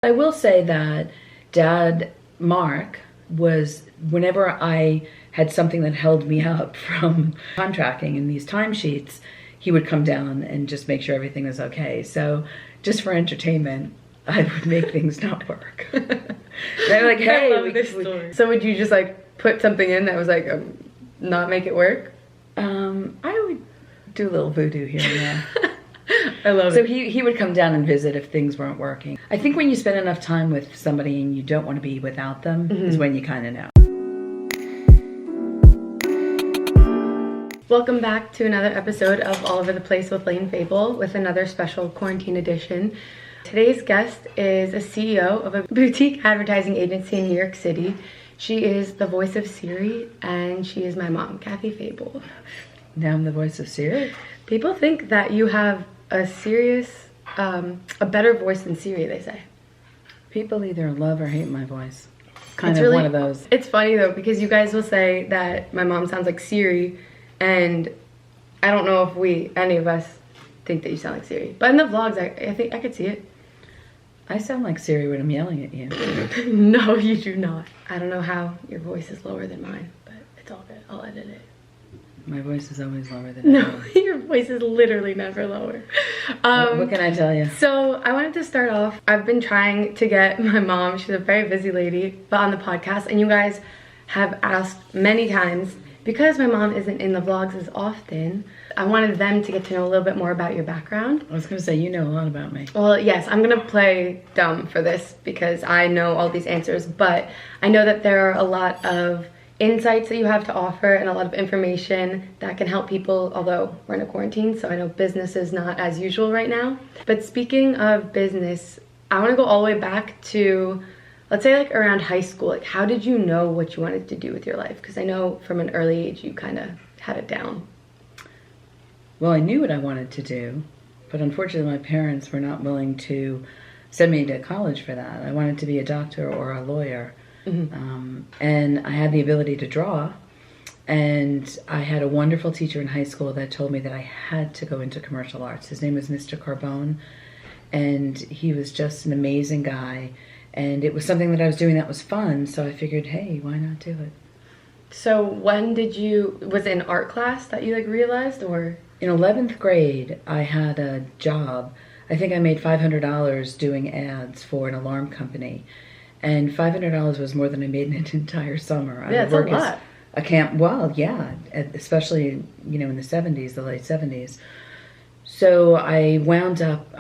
I will say that Dad, Mark, was, whenever I had something that held me up from contracting in these timesheets, he would come down and just make sure everything was okay. So just for entertainment, I would make things not work. They're like, hey, I love this story. So would you just like put something in that was like not make it work? I would do a little voodoo here and there. I love So it. he would come down and visit if things weren't working. I think when you spend enough time with somebody and you don't want to be without them is when you kind of know. Welcome back to another episode of All Over the Place with Layne Fable with another special quarantine edition. Today's guest is a CEO of a boutique advertising agency in New York City. She is the voice of Siri, and she is my mom, Kathy Fable. Now I'm the voice of Siri. People think that you have a a better voice than Siri, they say. People either love or hate my voice. It's kind of really, one of those. It's funny though, because you guys will say that my mom sounds like Siri, and I don't know if any of us think that you sound like Siri. But in the vlogs, I think I could see it. I sound like Siri when I'm yelling at you. No, you do not. I don't know how your voice is lower than mine, but it's all good. I'll edit it. My voice is always lower than No, your voice is literally never lower. What can I tell you? So I wanted to start off. I've been trying to get my mom, she's a very busy lady, but on the podcast, and you guys have asked many times, because my mom isn't in the vlogs as often, I wanted them to get to know a little bit more about your background. I was going to say, you know a lot about me. Well, yes, I'm going to play dumb for this because I know all these answers, but I know that there are a lot of insights that you have to offer and a lot of information that can help people, although we're in a quarantine, so I know business is not as usual right now. But speaking of business, I want to go all the way back to, let's say like around high school. Like, how did you know what you wanted to do with your life? Because I know from an early age you kind of had it down. Well, I knew what I wanted to do, but unfortunately my parents were not willing to send me to college for that. I wanted to be a doctor or a lawyer. And I had the ability to draw, and I had a wonderful teacher in high school that told me that I had to go into commercial arts. His name was Mr. Carbone, and he was just an amazing guy, and it was something that I was doing that was fun, so I figured, hey, why not do it? So when did was it an art class that you like realized, or? In 11th grade, I had a job. I think I made $500 doing ads for an alarm company. And $500 was more than I made in an entire summer. Yeah, that's a lot. A camp, well, yeah, especially, in the 70s, the late 70s. So I wound up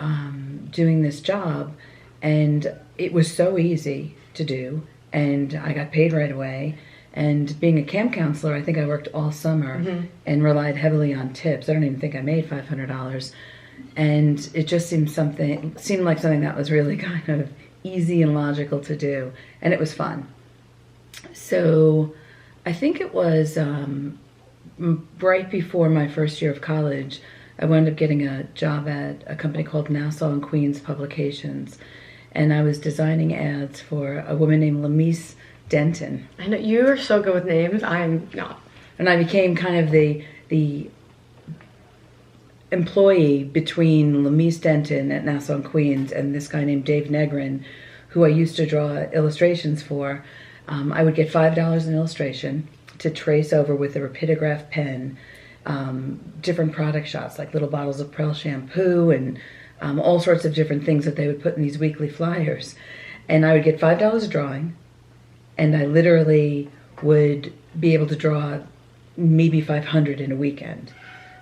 doing this job, and it was so easy to do, and I got paid right away. And being a camp counselor, I think I worked all summer and relied heavily on tips. I don't even think I made $500. And it just seemed like something that was really kind of easy and logical to do, and it was fun. So I think it was right before my first year of college, I wound up getting a job at a company called Nassau and Queens Publications, and I was designing ads for a woman named Lamise Denton. I know you are so good with names. I'm not. And I became kind of the employee between Lamise Denton at Nassau and Queens and this guy named Dave Negrin, who I used to draw illustrations for. I would get $5 an illustration to trace over with a rapidograph pen different product shots, like little bottles of Prel shampoo and all sorts of different things that they would put in these weekly flyers. And I would get $5 a drawing, and I literally would be able to draw maybe 500 in a weekend.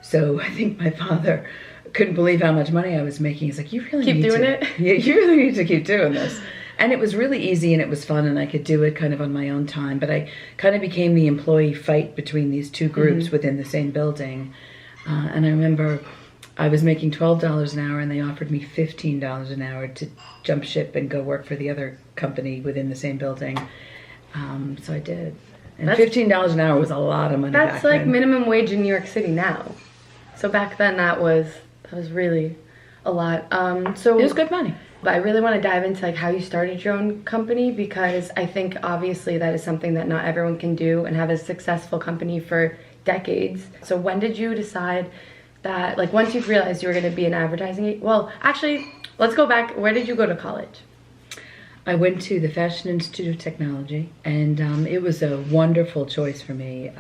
So I think my father couldn't believe how much money I was making. He's like, you really keep doing it? Yeah, you really need to keep doing this. And it was really easy, and it was fun, and I could do it kind of on my own time. But I kind of became the employee fight between these two groups within the same building. And I remember I was making $12 an hour, and they offered me $15 an hour to jump ship and go work for the other company within the same building. So I did. And $15 an hour was a lot of money back then. That's like minimum wage in New York City now. So back then that was really a lot. So it was good money. But I really want to dive into like how you started your own company, because I think obviously that is something that not everyone can do and have a successful company for decades. So when did you decide that, like, once you realized you were going to be an advertising, well, actually, let's go back. Where did you go to college? I went to the Fashion Institute of Technology, and it was a wonderful choice for me.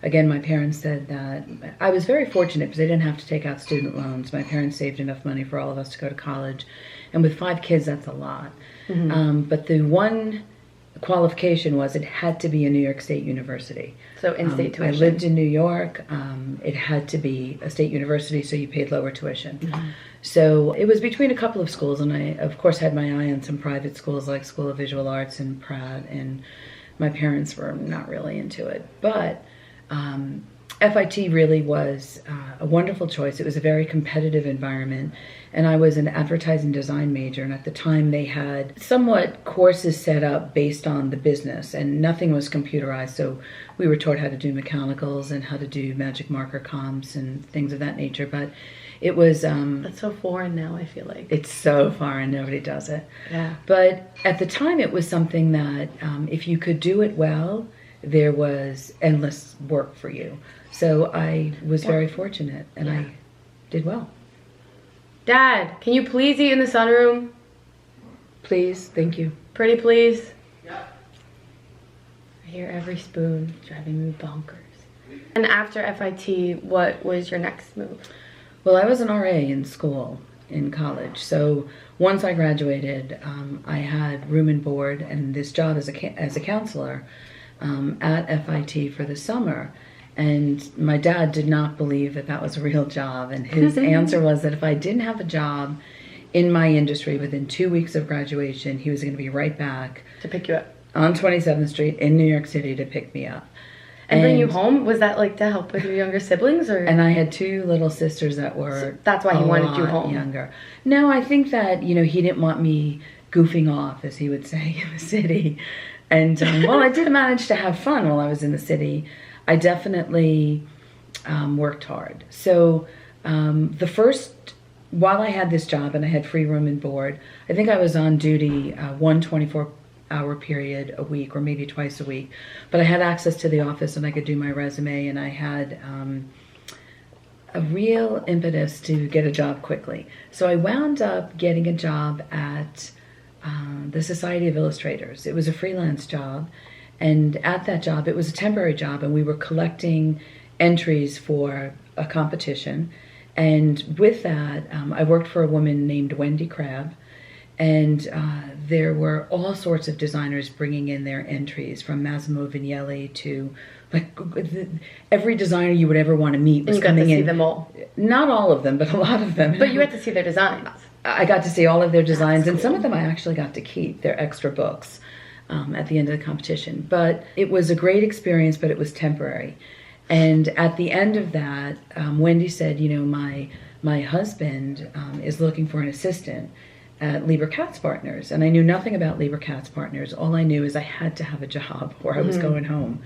Again, my parents said that I was very fortunate because I didn't have to take out student loans. My parents saved enough money for all of us to go to college. And with 5 kids, that's a lot. But the one qualification was it had to be a New York State university. So in-state tuition. I lived in New York. It had to be a state university, so you paid lower tuition. So it was between a couple of schools, and I, of course, had my eye on some private schools like School of Visual Arts and Pratt, and my parents were not really into it. But FIT really was a wonderful choice. It was a very competitive environment, and I was an advertising design major, and at the time they had somewhat courses set up based on the business, and nothing was computerized, so we were taught how to do mechanicals and how to do magic marker comps and things of that nature, but it was... That's so foreign now, I feel like. It's so foreign, nobody does it. Yeah. But at the time it was something that if you could do it well, there was endless work for you. So I was very fortunate, and I did well. Dad, can you please eat in the sunroom? Please, thank you. Pretty please. Yeah. I hear every spoon driving me bonkers. And after FIT, what was your next move? Well, I was an RA in school, in college. So once I graduated, I had room and board and this job as a counselor at FIT for the summer. And my dad did not believe that that was a real job. And his answer was that if I didn't have a job in my industry within 2 weeks of graduation, he was going to be right back. To pick you up. On 27th Street in New York City to pick me up. And bring you home? Was that like to help with your younger siblings? Or? And I had 2 little sisters that were so that's why he wanted you home. Younger. No, I think that, you know, he didn't want me goofing off, as he would say, in the city. And, well, I did manage to have fun while I was in the city. I definitely worked hard. So while I had this job and I had free room and board, I think I was on duty 1 24-hour period a week or maybe twice a week. But I had access to the office and I could do my resume, and I had a real impetus to get a job quickly. So I wound up getting a job at the Society of Illustrators. It was a freelance job. And at that job, it was a temporary job, and we were collecting entries for a competition. And with that, I worked for a woman named Wendy Crabb, and there were all sorts of designers bringing in their entries, from Massimo Vignelli to like every designer you would ever want to meet was coming in. You got to see them all. Not all of them, but a lot of them. But you had to see their designs. I got to see all of their designs, and some of them I actually got to keep. Their extra books. At the end of the competition. But it was a great experience, but it was temporary. And at the end of that, Wendy said, you know, my husband is looking for an assistant at Lieber Katz Partners. And I knew nothing about Lieber Katz Partners. All I knew is I had to have a job or I was going home.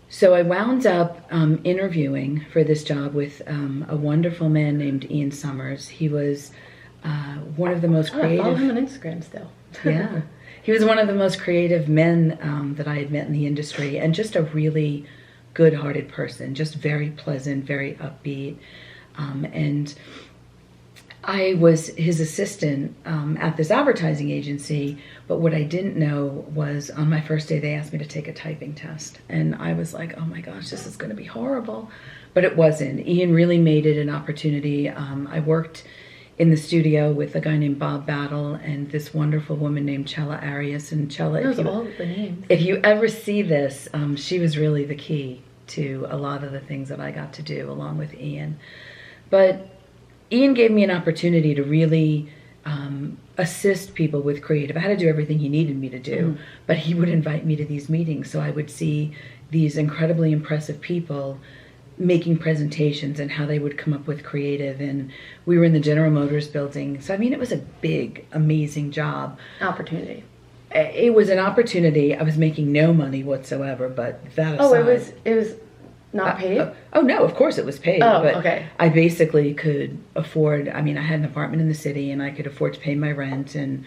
So I wound up interviewing for this job with a wonderful man named Ian Summers. He was one of the most creative... I follow him on Instagram still. Yeah. He was one of the most creative men that I had met in the industry, and just a really good-hearted person, just very pleasant, very upbeat. And I was his assistant at this advertising agency, but what I didn't know was on my first day they asked me to take a typing test. And I was like, oh my gosh, this is going to be horrible. But it wasn't. Ian really made it an opportunity. I worked in the studio with a guy named Bob Battle and this wonderful woman named Chella Arias. And Chella, all of the names. If you ever see this, she was really the key to a lot of the things that I got to do along with Ian. But Ian gave me an opportunity to really assist people with creative. I had to do everything he needed me to do, but he would invite me to these meetings, so I would see these incredibly impressive people making presentations and how they would come up with creative. And we were in the General Motors building. So, I mean, it was a big, amazing job. Opportunity. It was an opportunity. I was making no money whatsoever, but that aside. Oh, it was not paid? Oh, no, of course it was paid. Oh, but okay. I basically could afford, I mean, I had an apartment in the city and I could afford to pay my rent, and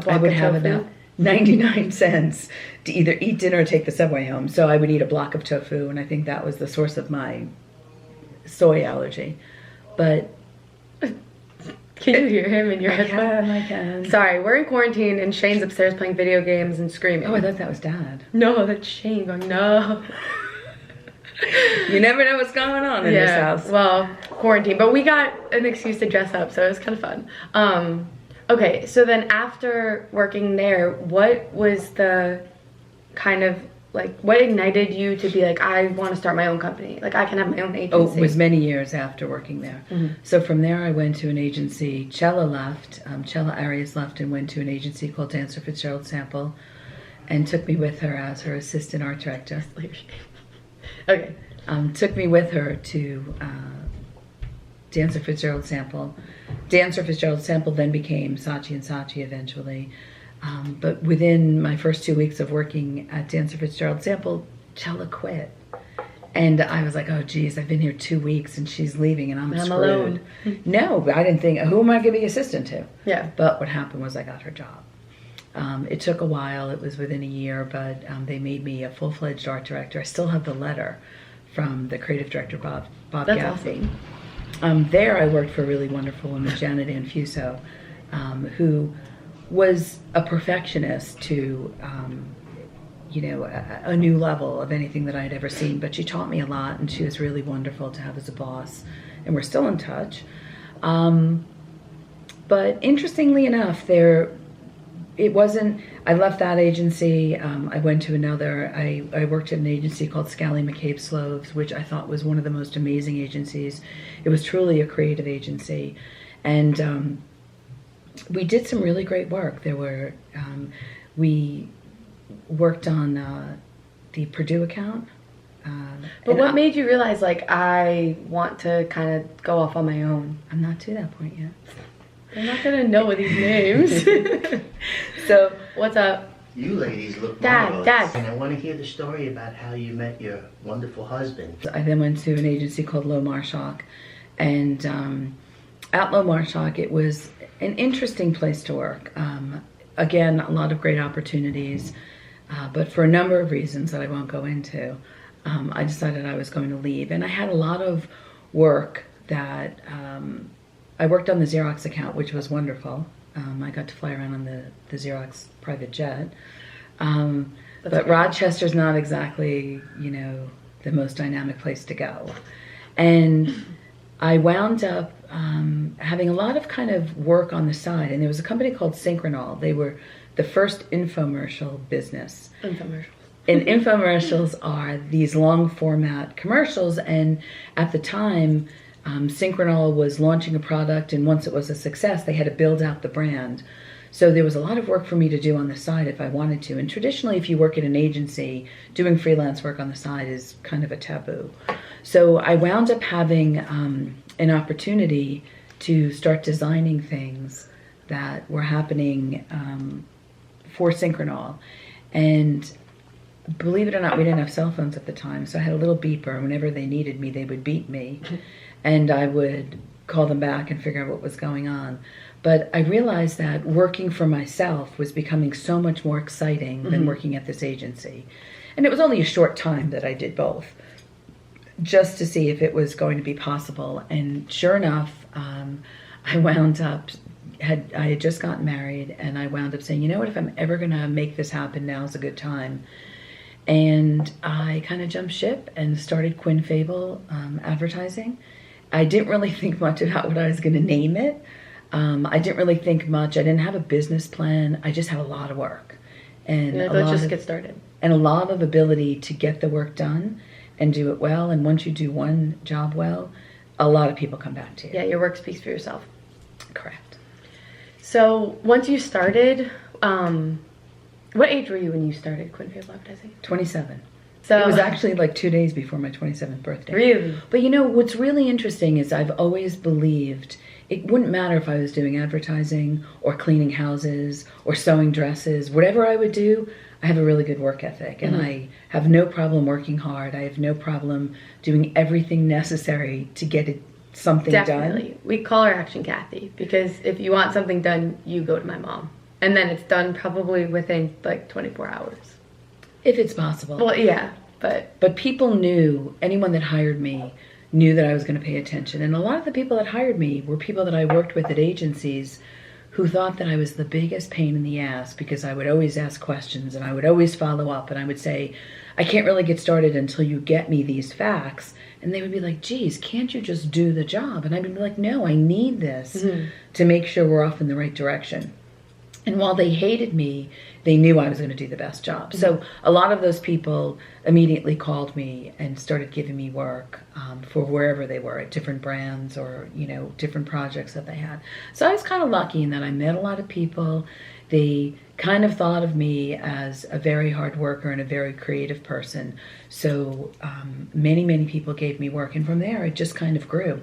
I would have about 99 cents to either eat dinner or take the subway home. So I would eat a block of tofu, and I think that was the source of my soy allergy. But Can you hear him in your headphones? I can. Sorry, we're in quarantine and Shane's upstairs playing video games and screaming. Oh, I thought that was Dad. No, that's Shane going, no. You never know what's going on in this house. Well, quarantine, but we got an excuse to dress up, so it was kind of fun. Okay, so then after working there, what was the kind of, like, what ignited you to be like, I want to start my own company? Like, I can have my own agency. Oh, it was many years after working there. Mm-hmm. So from there, I went to an agency. Chella left. Chella Arias left and went to an agency called Dancer Fitzgerald Sample and took me with her as her assistant art director. Okay. Took me with her to Dancer Fitzgerald Sample. Dancer Fitzgerald Sample then became Saatchi and Saatchi eventually. But within my first 2 weeks of working at Dancer Fitzgerald Sample, Chella quit. And I was like, oh geez, I've been here 2 weeks and she's leaving and I'm screwed. Alone. No, I didn't think, who am I going to be assistant to? Yeah. But what happened was I got her job. It took a while, it was within a year, but they made me a full-fledged art director. I still have the letter from the creative director, Bob That's Gaffney. awesome. There I worked for a really wonderful woman, Janet Anfuso, who was a perfectionist to, a new level of anything that I'd ever seen. But she taught me a lot, and she was really wonderful to have as a boss, and we're still in touch. But interestingly enough, I left that agency. I went to another. I worked at an agency called Scally McCabe Sloves, which I thought was one of the most amazing agencies. It was truly a creative agency, and we did some really great work. We worked on the Purdue account. But what made you realize, like, I want to kind of go off on my own? I'm not to that point yet. I'm not gonna know these names. So what's up? You ladies look Dad, marvelous. Dad. And I want to hear the story about how you met your wonderful husband. I then went to an agency called Low Marshock, and at Low Marshock, it was an interesting place to work. Again, a lot of great opportunities, but for a number of reasons that I won't go into, I decided I was going to leave. And I had a lot of work that I worked on the Xerox account, which was wonderful. I got to fly around on the Xerox private jet. But Rochester's not exactly, the most dynamic place to go. And I wound up having a lot of kind of work on the side. And there was a company called Synchronol. They were the first infomercial business. Infomercials. And infomercials are these long format commercials. And at the time, Synchronol was launching a product, and once it was a success, they had to build out the brand. So there was a lot of work for me to do on the side if I wanted to. And traditionally, if you work at an agency, doing freelance work on the side is kind of a taboo. So I wound up having an opportunity to start designing things that were happening for Synchronol. And believe it or not, we didn't have cell phones at the time, so I had a little beeper. Whenever they needed me, they would beep me. And I would call them back and figure out what was going on. But I realized that working for myself was becoming so much more exciting than working at this agency. And it was only a short time that I did both, just to see if it was going to be possible. And sure enough, I wound up, I had just gotten married, and I wound up saying, you know what, if I'm ever going to make this happen, now's a good time. And I kind of jumped ship and started Quinn Fable advertising. I didn't really think much about what I was going to name it. I didn't really think much. I didn't have a business plan. I just had a lot of work. And Let's just get started. And a lot of ability to get the work done and do it well. And once you do one job well, a lot of people come back to you. Yeah, your work speaks for yourself. Correct. So once you started, what age were you when you started Quinn Fable Advertising? 27. So it was actually like 2 days before my 27th birthday. Really? But what's really interesting is I've always believed it wouldn't matter if I was doing advertising or cleaning houses or sewing dresses. Whatever I would do, I have a really good work ethic. And I have no problem working hard. I have no problem doing everything necessary to get something Definitely. done. We call her Action Kathy, because if you want something done, you go to my mom. And then it's done probably within like 24 hours. If it's possible. Well, yeah, but people knew, anyone that hired me knew that I was going to pay attention. And a lot of the people that hired me were people that I worked with at agencies who thought that I was the biggest pain in the ass because I would always ask questions and I would always follow up, and I would say, I can't really get started until you get me these facts. And they would be like, geez, can't you just do the job? And I'd be like, no, I need this to make sure we're off in the right direction. And while they hated me, they knew I was going to do the best job. So a lot of those people immediately called me and started giving me work for wherever they were, at different brands or, you know, different projects that they had. So I was kind of lucky in that I met a lot of people. They kind of thought of me as a very hard worker and a very creative person. So many people gave me work. And from there, it just kind of grew.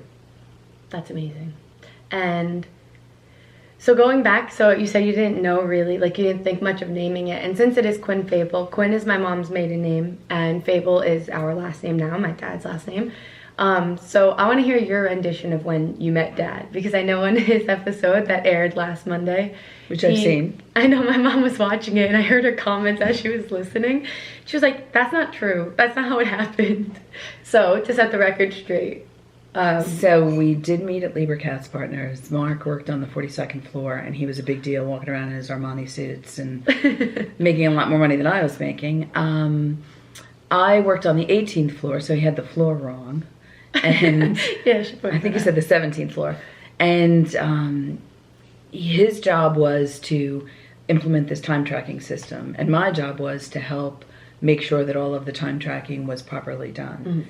That's amazing. And so going back, so you said you didn't know really, like you didn't think much of naming it. And since it is Quinn Fable, Quinn is my mom's maiden name and Fable is our last name now, my dad's last name. So I want to hear your rendition of when you met Dad, because I know in his episode that aired last Monday, which I've seen. I know my mom was watching it and I heard her comments as she was listening. She was like, that's not true. That's not how it happened. So to set the record straight. So we did meet at Lieber Katz Partners. Mark worked on the 42nd floor and he was a big deal walking around in his Armani suits and making a lot more money than I was making. I worked on the 18th floor, so he had the floor wrong. And yeah, I think he said the 17th floor. And his job was to implement this time tracking system. And my job was to help make sure that all of the time tracking was properly done.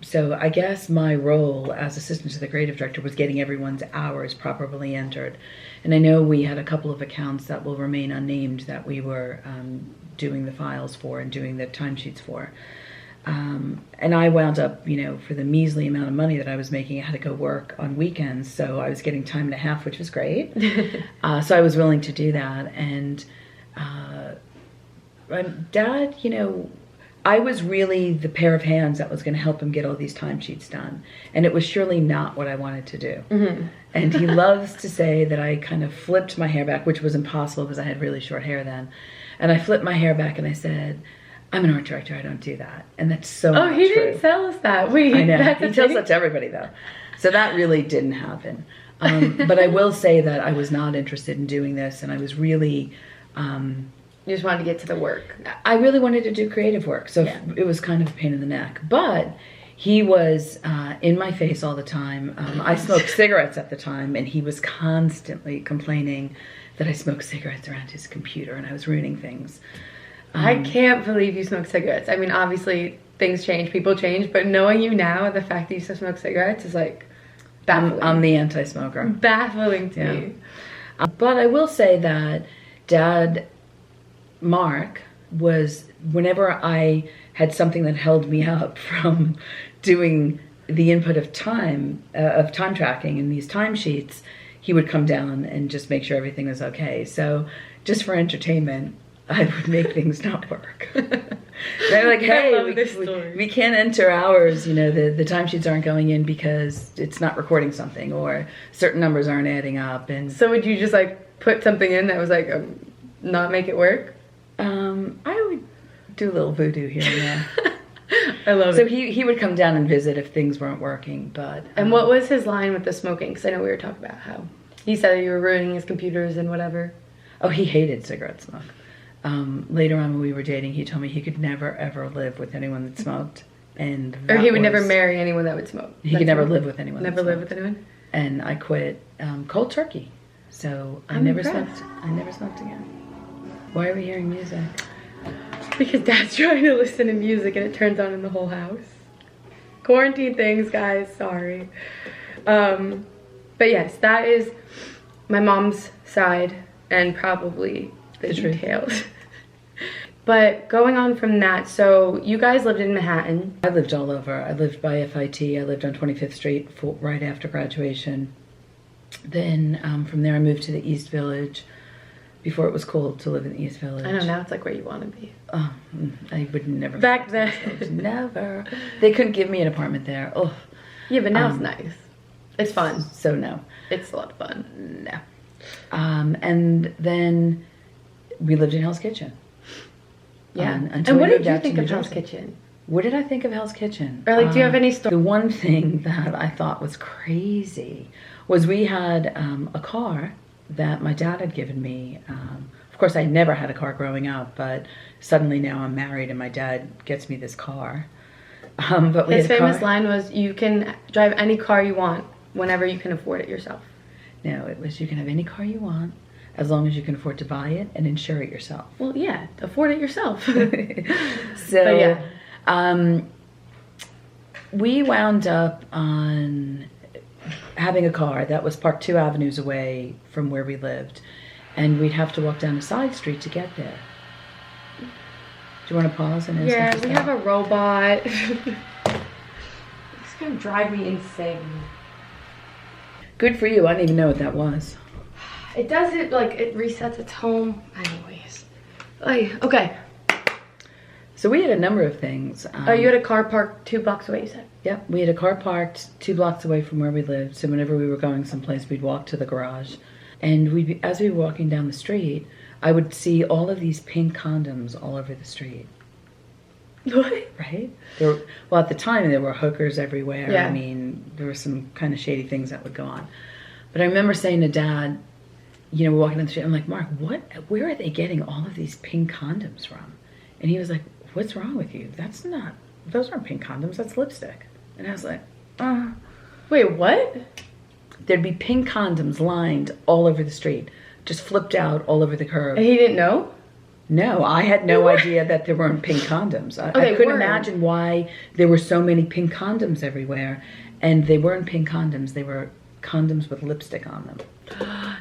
So I guess my role as assistant to the creative director was getting everyone's hours properly entered. And I know we had a couple of accounts that will remain unnamed that we were doing the files for and doing the timesheets for. And I wound up, you know, for the measly amount of money that I was making, I had to go work on weekends. So I was getting time and a half, which was great. So I was willing to do that. And Dad, you know, I was really the pair of hands that was going to help him get all these timesheets done. And it was surely not what I wanted to do. And he loves to say that I kind of flipped my hair back, which was impossible because I had really short hair then. And I flipped my hair back and I said, I'm an art director, I don't do that. And that's so not he true. didn't tell us that. Wait, I know. That's he tells that to everybody though. So that really didn't happen. But I will say that I was not interested in doing this, and I was really... you just wanted to get to the work. I really wanted to do creative work, so it was kind of a pain in the neck. But he was in my face all the time. I smoked cigarettes at the time, and he was constantly complaining that I smoked cigarettes around his computer, and I was ruining things. I can't believe you smoke cigarettes. I mean, obviously, things change, people change, but knowing you now, the fact that you still smoke cigarettes is like baffling. I'm the anti-smoker. Baffling to me. But I will say that Dad, Mark, was, whenever I had something that held me up from doing the input of time tracking in these timesheets, he would come down and just make sure everything was okay. So just for entertainment, I would make things not work. They're like, hey, we can't enter hours, you know, the timesheets aren't going in because it's not recording something, or certain numbers aren't adding up. And so would you just like put something in that was like not make it work? I would do a little voodoo here and there. I love it. So he would come down and visit if things weren't working. But and what was his line with the smoking? Because I know we were talking about how he said you were ruining his computers and whatever. Oh, he hated cigarette smoke. Later on when we were dating, he told me he could never ever live with anyone that smoked, and or he would never marry anyone that would smoke. He could never live with anyone. Never live with anyone. And I quit cold turkey, so I never smoked. I never smoked again. Why are we hearing music? Because Dad's trying to listen to music and it turns on in the whole house. Quarantine things, guys. Sorry. But yes, that is my mom's side and probably the details. But going on from that, so you guys lived in Manhattan. I lived all over. I lived by FIT. I lived on 25th Street right after graduation. Then from there I moved to the East Village before it was cool to live in the East Village. I know, now it's like where you want to be. Oh, I would never. Back then. Never. They couldn't give me an apartment there. Oh. Yeah, but now it's nice. It's fun. So no. It's a lot of fun. No. And then we lived in Hell's Kitchen. Yeah. Until and what we did moved you out think to of New Hell's Jersey. Kitchen? What did I think of Hell's Kitchen? Or like, do you have any stories? The one thing that I thought was crazy was we had a car that my dad had given me. Of course, I never had a car growing up, but suddenly now I'm married and my dad gets me this car. But His famous line was, you can drive any car you want whenever you can afford it yourself. No, it was, you can have any car you want as long as you can afford to buy it and insure it yourself. Well, yeah, afford it yourself. So, but yeah. We wound up on having a car that was parked 2 avenues away from where we lived, and we'd have to walk down a side street to get there. Do you want to pause and yeah, we have a robot. It's gonna drive me insane. Good for you. I didn't even know what that was. It does it, like, it resets its home. Anyways. Okay. So we had a number of things. You had a car parked 2 blocks away, you said? Yep, we had a car parked 2 blocks away from where we lived. So whenever we were going someplace, we'd walk to the garage. And as we were walking down the street, I would see all of these pink condoms all over the street. What? Right? Well, at the time, there were hookers everywhere. Yeah. I mean, there were some kind of shady things that would go on. But I remember saying to Dad, you know, we're walking down the street, I'm like, Mark, where are they getting all of these pink condoms from? And he was like, what's wrong with you? Those aren't pink condoms, that's lipstick. And I was like, Wait, what? There'd be pink condoms lined all over the street, just flipped out all over the curb. And he didn't know? No, I had no idea that there weren't pink condoms. I couldn't imagine why there were so many pink condoms everywhere. And they weren't pink condoms, they were condoms with lipstick on them.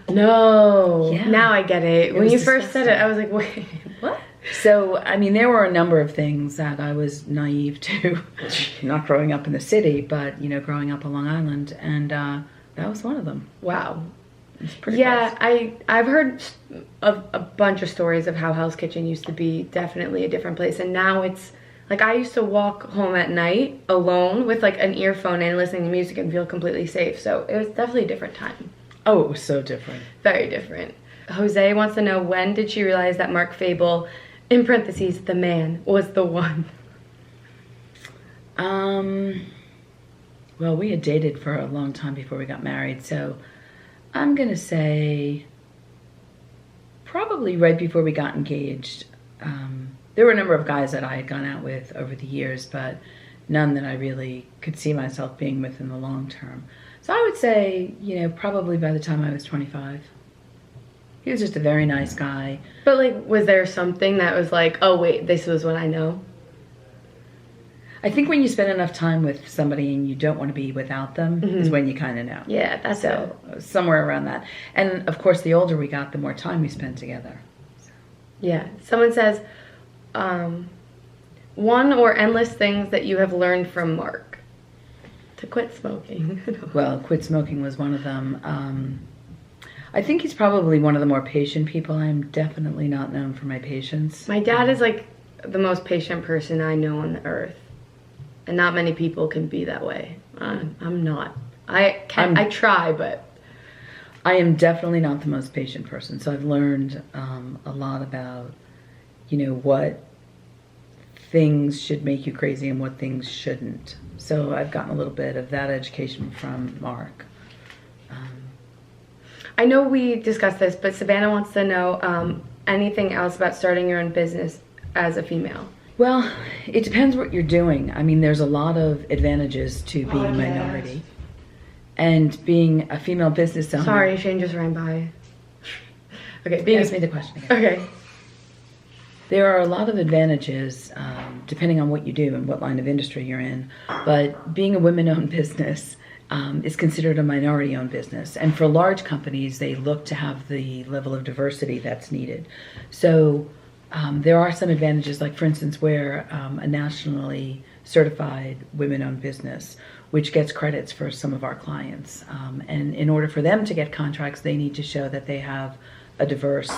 No. Yeah. Now I get it. When you first said it, disgusting. I was like, wait, what? So, I mean, there were a number of things that I was naive to, not growing up in the city, but, you know, growing up on Long Island, and that was one of them. Wow. It's pretty Yeah, gross. I've heard a bunch of stories of how Hell's Kitchen used to be definitely a different place, and now it's, like, I used to walk home at night alone with, like, an earphone and listening to music and feel completely safe, so it was definitely a different time. Oh, it was so different. Very different. Jose wants to know, when did she realize that Mark Fable, in parentheses, the man, was the one? Well, we had dated for a long time before we got married, so I'm gonna say probably right before we got engaged. There were a number of guys that I had gone out with over the years, but none that I really could see myself being with in the long term. So I would say, you know, probably by the time I was 25. He was just a very nice guy. But, like, was there something that was like, oh, wait, this was when I know? I think when you spend enough time with somebody and you don't want to be without them is when you kind of know. Yeah, that's So somewhere around that. And, of course, the older we got, the more time we spent together. So. Yeah. Someone says, one or endless things that you have learned from Mark. To quit smoking. Well, quit smoking was one of them. I think he's probably one of the more patient people. I'm definitely not known for my patience. My dad is, like, the most patient person I know on the earth. And not many people can be that way. I'm not. I try, but... I am definitely not the most patient person. So I've learned a lot about, you know, what things should make you crazy and what things shouldn't. So I've gotten a little bit of that education from Mark. I know we discussed this, but Savannah wants to know anything else about starting your own business as a female. Well, it depends what you're doing. I mean, there's a lot of advantages to being a minority. And being a female business owner. Sorry, Shane just ran by. Okay, Ask me the question again. Okay. There are a lot of advantages depending on what you do and what line of industry you're in. But being a women-owned business is considered a minority-owned business. And for large companies, they look to have the level of diversity that's needed. So there are some advantages, like for instance, we're a nationally certified women-owned business, which gets credits for some of our clients. And in order for them to get contracts, they need to show that they have a diverse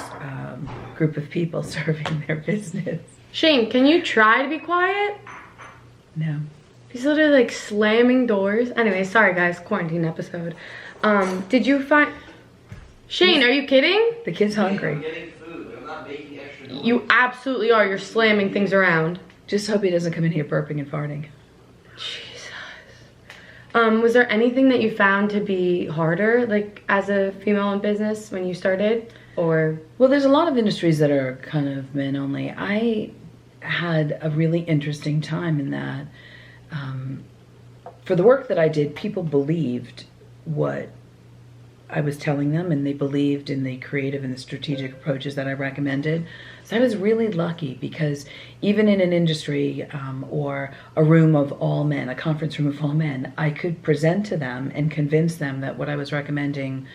group of people serving their business. Shane, can you try to be quiet? No. He's literally like slamming doors. Anyway, sorry guys, quarantine episode. Did you find... Shane, are you kidding? The kid's hungry. I'm getting food. I'm not making extra noise. You absolutely are. You're slamming things around. Just hope he doesn't come in here burping and farting. Jesus. Was there anything that you found to be harder, like as a female in business when you started, or? Well, there's a lot of industries that are kind of men only. I had a really interesting time in that for the work that I did, people believed what I was telling them, and they believed in the creative and the strategic approaches that I recommended. So I was really lucky because even in an industry or a room of all men, a conference room of all men, I could present to them and convince them that what I was recommending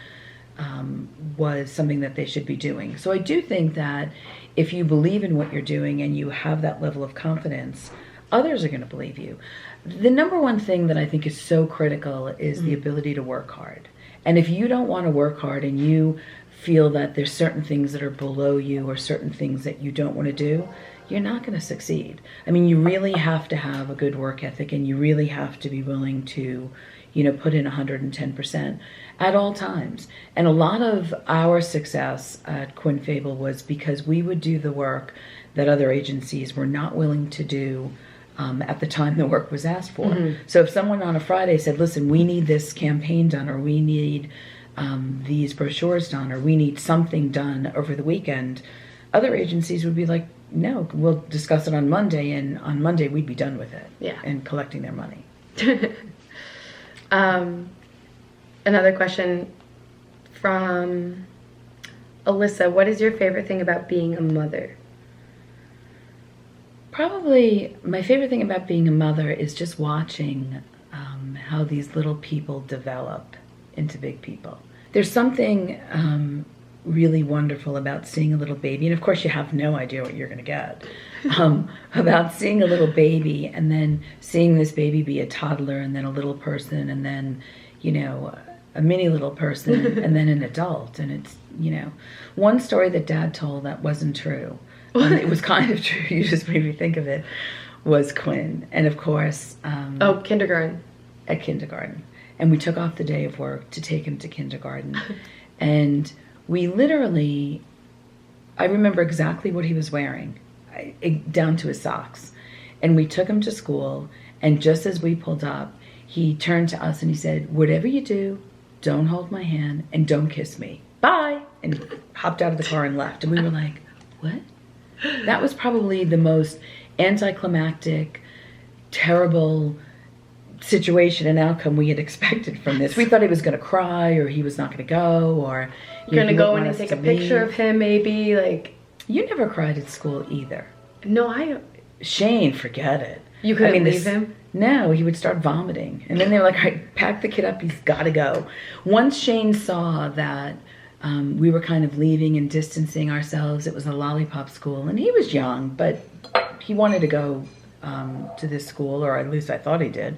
was something that they should be doing. So I do think that if you believe in what you're doing and you have that level of confidence, others are going to believe you. The number one thing that I think is so critical is the ability to work hard. And if you don't want to work hard and you feel that there's certain things that are below you or certain things that you don't want to do, you're not going to succeed. I mean, you really have to have a good work ethic, and you really have to be willing to, put in 110% at all times. And a lot of our success at Quinn Fable was because we would do the work that other agencies were not willing to do at the time the work was asked for. So if someone on a Friday said, listen, we need this campaign done, or we need these brochures done, or we need something done over the weekend, other agencies would be like, no, we'll discuss it on Monday, and on Monday we'd be done with it. Yeah. And collecting their money. Another question from Alyssa. What is your favorite thing about being a mother? Probably my favorite thing about being a mother is just watching how these little people develop into big people. There's something really wonderful about seeing a little baby, and of course you have no idea what you're going to get, about seeing a little baby and then seeing this baby be a toddler and then a little person and then, a mini little person and then an adult. And it's, one story that Dad told that wasn't true. It was kind of true, you just made me think of it, was Quinn. And of course... kindergarten. At kindergarten. And we took off the day of work to take him to kindergarten. And we literally... I remember exactly what he was wearing, down to his socks. And we took him to school, and just as we pulled up, he turned to us and he said, whatever you do, don't hold my hand and don't kiss me. Bye! And he hopped out of the car and left. And we were like, what? That was probably the most anticlimactic, terrible situation and outcome we had expected from this. We thought he was going to cry, or he was not going to go, or... You're going to go in and take a picture of him, maybe, like... You never cried at school either. No, Shane, forget it. You couldn't leave him? No, he would start vomiting. And then they were like, all right, pack the kid up, he's got to go. Once Shane saw that we were kind of leaving and distancing ourselves, it was a lollipop school, and he was young, but he wanted to go to this school, or at least I thought he did.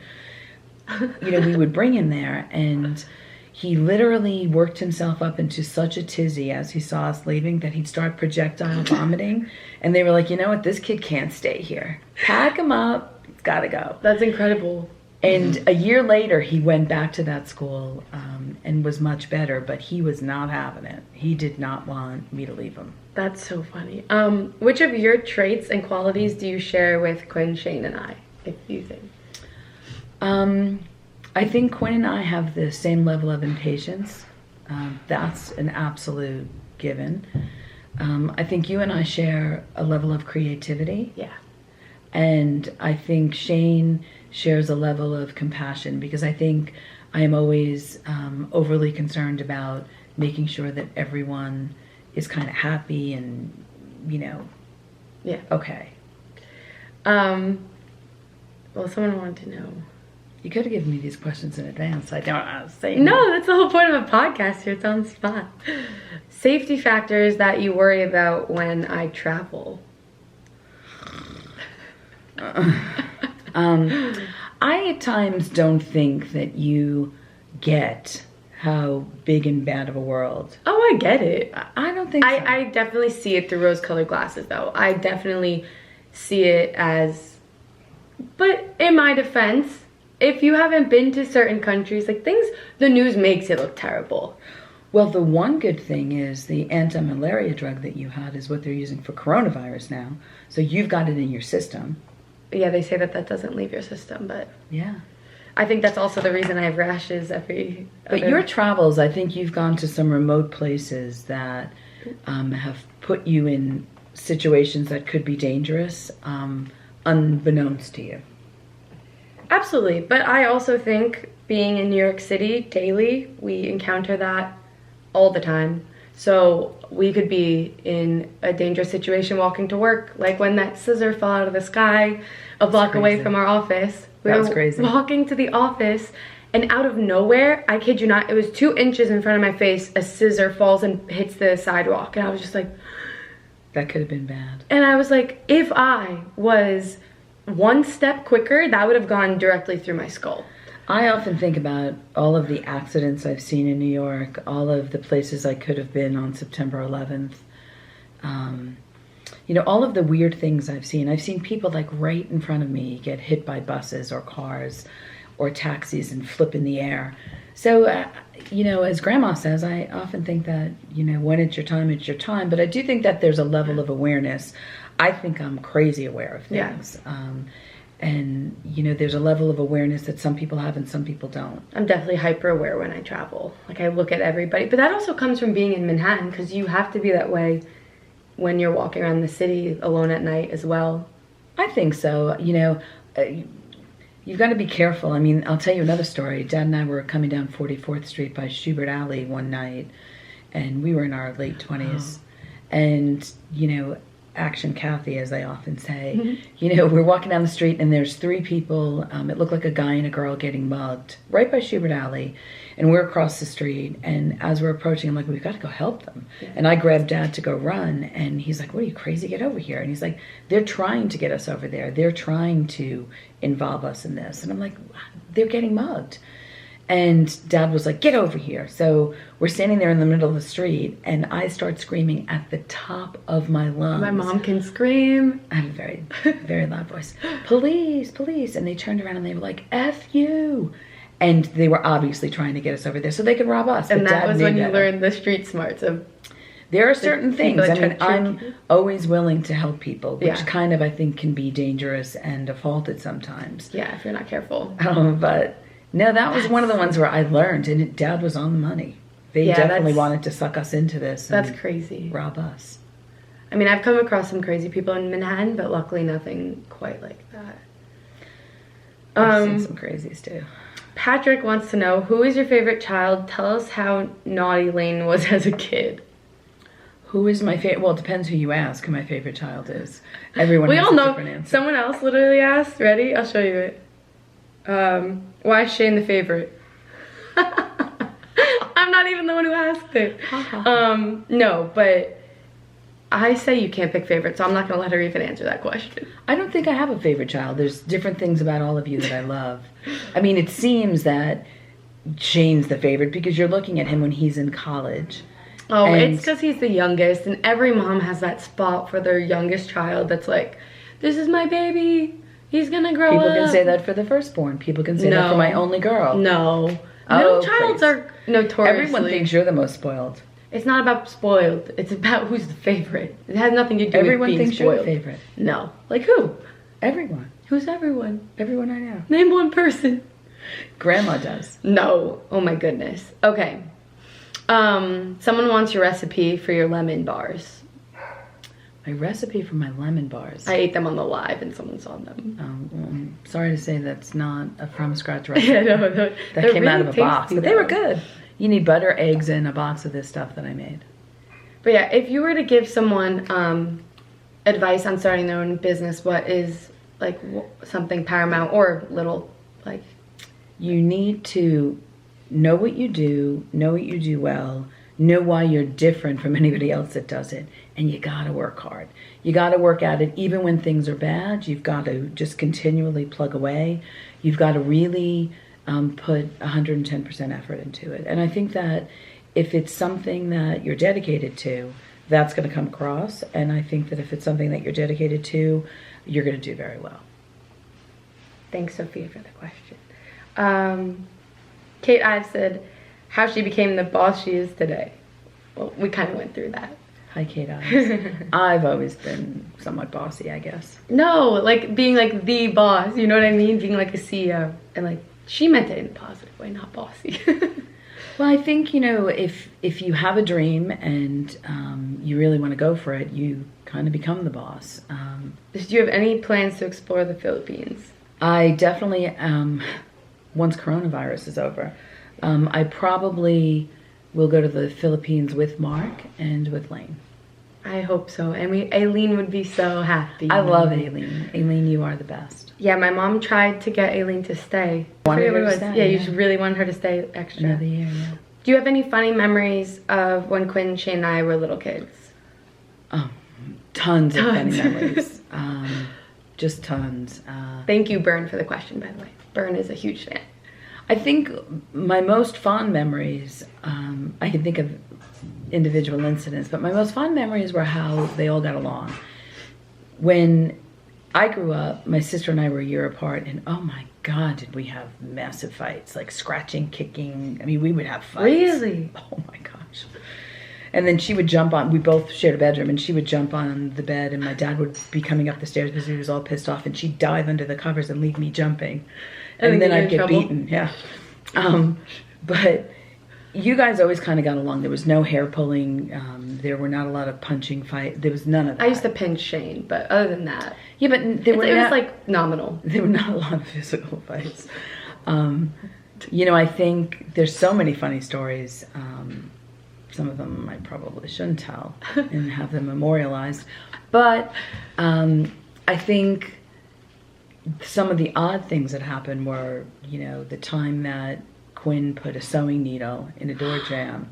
We would bring him there, and he literally worked himself up into such a tizzy as he saw us leaving that he'd start projectile vomiting. And they were like, you know what, this kid can't stay here. Pack him up, he's got to go. That's incredible. And a year later, he went back to that school and was much better, but he was not having it. He did not want me to leave him. That's so funny. Which of your traits and qualities do you share with Quinn, Shane, and I, if you think? I think Quinn and I have the same level of impatience. That's an absolute given. I think you and I share a level of creativity. Yeah. And I think Shane shares a level of compassion, because I think I am always overly concerned about making sure that everyone is kind of happy and, Yeah. Okay. Well, someone wanted to know. You could have given me these questions in advance. I don't say no. That's the whole point of a podcast here. It's on the spot. Safety factors that you worry about when I travel. I at times don't think that you get how big and bad of a world. Oh, I get it. I don't think so. I definitely see it through rose-colored glasses, though. I definitely see it as... But in my defense, if you haven't been to certain countries, like things, the news makes it look terrible. Well, the one good thing is the anti-malaria drug that you had is what they're using for coronavirus now. So you've got it in your system. yeah, they say that doesn't leave your system, but Yeah. I think that's also the reason I have rashes But your travels, I think you've gone to some remote places that have put you in situations that could be dangerous, unbeknownst to you. Absolutely, but I also think being in New York City daily, we encounter that all the time. So we could be in a dangerous situation walking to work, like when that scissor fell out of the sky a block away from our office. That was crazy. Walking to the office, and out of nowhere, I kid you not, it was 2 inches in front of my face, a scissor falls and hits the sidewalk, and I was just like... That could have been bad. And I was like, if I was 1 step quicker, that would have gone directly through my skull. I often think about all of the accidents I've seen in New York, all of the places I could have been on September 11th. You know, all of the weird things I've seen. I've seen people like right in front of me get hit by buses or cars or taxis and flip in the air. So, you know, as Grandma says, I often think that, you know, when it's your time, it's your time. But I do think that there's a level of awareness. I think I'm crazy aware of things. Yeah. And, you know, there's a level of awareness that some people have and some people don't. I'm definitely hyper aware when I travel. Like, I look at everybody. But that also comes from being in Manhattan, because you have to be that way when you're walking around the city alone at night as well. I think so. You know, you've got to be careful. I mean, I'll tell you another story. Dad and I were coming down 44th Street by Schubert Alley one night, and we were in our late 20s. And, you know, Action Kathy, as I often say, you know, we're walking down the street and there's 3 people. It looked like a guy and a girl getting mugged right by Schubert Alley. And we're across the street. And as we're approaching, I'm like, we've got to go help them. Yeah. And I grabbed Dad to go run. And he's like, what are you, crazy? Get over here. And he's like, they're trying to get us over there. They're trying to involve us in this. And I'm like, they're getting mugged. And Dad was like, get over here. So we're standing there in the middle of the street, and I start screaming at the top of my lungs. My mom can scream. I have a very, very loud voice. Police, police. And they turned around and they were like, F you. And they were obviously trying to get us over there so they could rob us. And that was when you learned the street smarts of... There are certain things. I mean, I'm always willing to help people, which kind of, I think, can be dangerous and a fault at sometimes. Yeah, if you're not careful. But... No, that was one of the ones where I learned, and Dad was on the money. They definitely wanted to suck us into this. That's crazy. Rob us. I mean, I've come across some crazy people in Manhattan, but luckily nothing quite like that. I've seen some crazies too. Patrick wants to know, who is your favorite child? Tell us how naughty Layne was as a kid. Who is my favorite? Well, it depends who you ask who my favorite child is. Everyone we has all a know. Different answer. Someone else literally asked. Ready? I'll show you it. Why is Shane the favorite? I'm not even the one who asked it. No, but I say you can't pick favorites, so I'm not gonna let her even answer that question. I don't think I have a favorite child. There's different things about all of you that I love. I mean, it seems that Shane's the favorite because you're looking at him when he's in college. Oh, it's because he's the youngest, and every mom has that spot for their youngest child that's like, this is my baby. He's gonna grow up. People can say that for the firstborn. People can say that for my only girl. No. Middle childs are notoriously... Everyone thinks you're the most spoiled. It's not about spoiled. It's about who's the favorite. It has nothing to do with being spoiled. Everyone thinks you're the favorite. No. Like who? Everyone. Who's everyone? Everyone I know. Name one person. Grandma does. No. Oh my goodness. Okay. Someone wants your recipe for your lemon bars. My recipe for my lemon bars. I ate them on the live and someone saw them. I'm sorry to say that's not a from scratch recipe. Yeah, no, that came really out of a box, but they were good. You need butter, eggs, and a box of this stuff that I made. But yeah, if you were to give someone advice on starting their own business, what is like something paramount or little like? You need to know what you do well, know why you're different from anybody else that does it, and you gotta work hard. You gotta work at it even when things are bad. You've got to just continually plug away. You've got to really put 110% effort into it. And I think that if it's something that you're dedicated to, that's gonna come across. And I think that if it's something that you're dedicated to, you're gonna do very well. Thanks, Sophia, for the question. Kate Ives said how she became the boss she is today. Well, we kind of went through that. Hi, Kate Eyes. I've always been somewhat bossy, I guess. No, like being like the boss, you know what I mean? Being like a CEO. And like, she meant it in a positive way, not bossy. Well, I think, if you have a dream and you really want to go for it, you kind of become the boss. Do you have any plans to explore the Philippines? I definitely, once coronavirus is over, I probably will go to the Philippines with Mark and with Layne. I hope so. And Aileen would be so happy. I love Aileen. Aileen, you are the best. Yeah, my mom tried to get Aileen to stay. Wanted her to stay, yeah, you yeah. just really wanted her to stay extra. Another year, yeah. Do you have any funny memories of when Quinn, Shane, and I were little kids? Oh, tons of funny memories. Just tons. Thank you, Bern, for the question, by the way. Bern is a huge fan. I think my most fond memories, I can think of individual incidents, but my most fond memories were how they all got along. When I grew up, my sister and I were a year apart, and oh my God, did we have massive fights, like scratching, kicking. I mean, we would have fights. Really? Oh my gosh. And then she would jump on, we both shared a bedroom, and she would jump on the bed, and my dad would be coming up the stairs because he was all pissed off, and she'd dive under the covers and leave me jumping. And then I'd get beaten, yeah. But you guys always kind of got along. There was no hair pulling. There were not a lot of punching fight. There was none of that. I used to pinch Shane, but other than that, yeah, but it was like nominal. There were not a lot of physical fights. I think there's so many funny stories. Some of them I probably shouldn't tell and have them memorialized. But I think some of the odd things that happened were, the time that Quinn put a sewing needle in a door jamb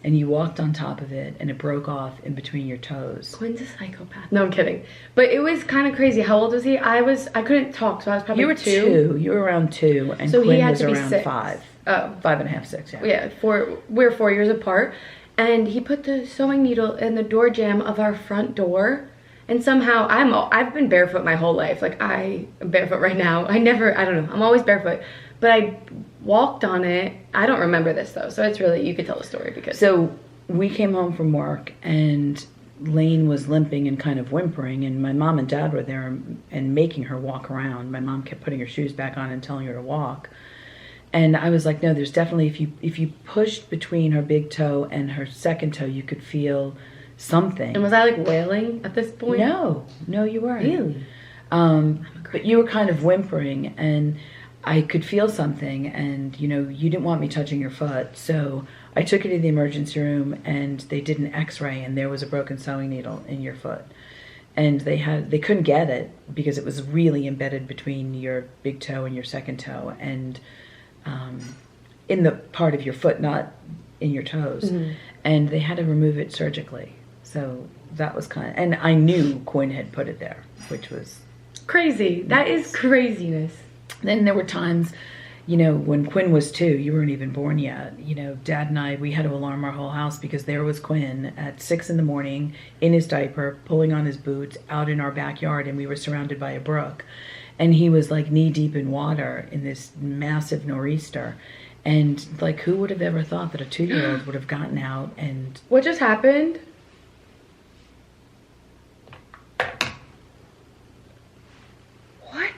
and you walked on top of it and it broke off in between your toes. Quinn's a psychopath. No, I'm kidding. But it was kind of crazy. How old was he? I couldn't talk, so I was probably You were two. You were around 2, and so Quinn was around 6. 5. Oh. 5.5, 6, yeah. Yeah, we're 4 years apart. And he put the sewing needle in the door jamb of our front door. And somehow, I've been barefoot my whole life. Like, I am barefoot right now. I don't know. I'm always barefoot. But I walked on it. I don't remember this, though. So it's really, you could tell the story because... So we came home from work, and Layne was limping and kind of whimpering. And my mom and dad were there and making her walk around. My mom kept putting her shoes back on and telling her to walk. And I was like, no, there's definitely, if you pushed between her big toe and her second toe, you could feel something. And was I like wailing at this point? No, you weren't. Really? But you were kind of whimpering, and I could feel something, and you didn't want me touching your foot, so I took you to the emergency room, and they did an x-ray, and there was a broken sewing needle in your foot. And they couldn't get it because it was really embedded between your big toe and your second toe, and in the part of your foot, not in your toes. Mm-hmm. And they had to remove it surgically. So that was and I knew Quinn had put it there, which was crazy. That is craziness. Then there were times, when Quinn was 2, you weren't even born yet. Dad and I, we had to alarm our whole house because there was Quinn at 6 a.m. in his diaper, pulling on his boots out in our backyard, and we were surrounded by a brook. And he was like knee deep in water in this massive nor'easter. And like, who would have ever thought that a 2-year-old would have gotten out and... What just happened? What?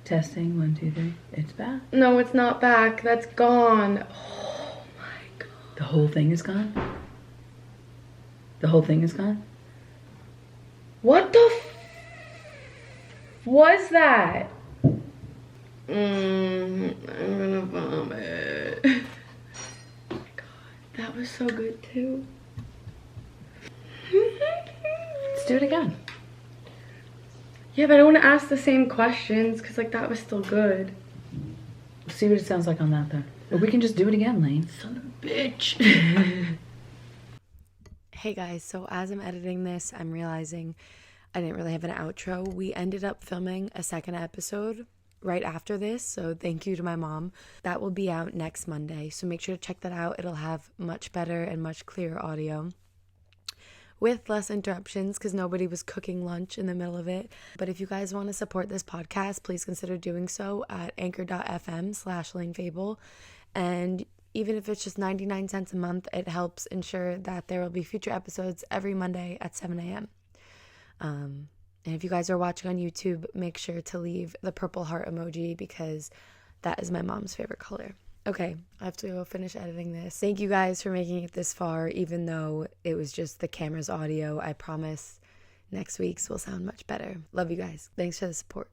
Testing, 1, 2, 3. It's back. No, it's not back. That's gone. Oh my God. The whole thing is gone? The whole thing is gone? What the was that? I'm gonna vomit. Oh my God, that was so good too. Let's do it again. Yeah, but I don't want to ask the same questions because like that was still good. Let's see what it sounds like on that then. Or we can just do it again, Layne. Son of a bitch. Hey guys, so as I'm editing this, I'm realizing I didn't really have an outro. We ended up filming a second episode right after this, so thank you to my mom. That will be out next Monday, so make sure to check that out. It'll have much better and much clearer audio with less interruptions because nobody was cooking lunch in the middle of it. But if you guys want to support this podcast, please consider doing so at anchor.fm/Layne Fable. And Even if it's just 99 cents a month, it helps ensure that there will be future episodes every Monday at 7 a.m. And if you guys are watching on YouTube, make sure to leave the purple heart emoji because that is my mom's favorite color. Okay, I have to go finish editing this. Thank you guys for making it this far, even though it was just the camera's audio. I promise next week's will sound much better. Love you guys. Thanks for the support.